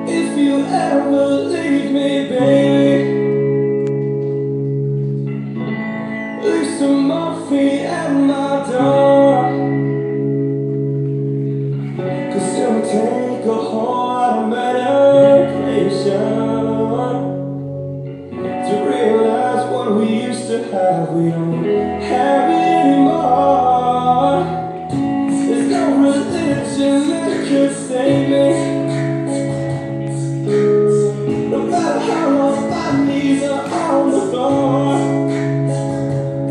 If you ever leave me, baby, leave some morphine at my door, 'cause it'll take a whole lot of medication to realize what we used to have, we don't have it anymore. There's no religion that could save me. No matter how long my knees are on the floor,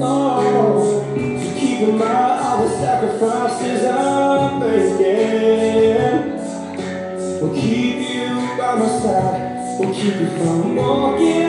oh, to keep in mind all the sacrifices I'm making. We'll keep you by my side, we'll keep you from walking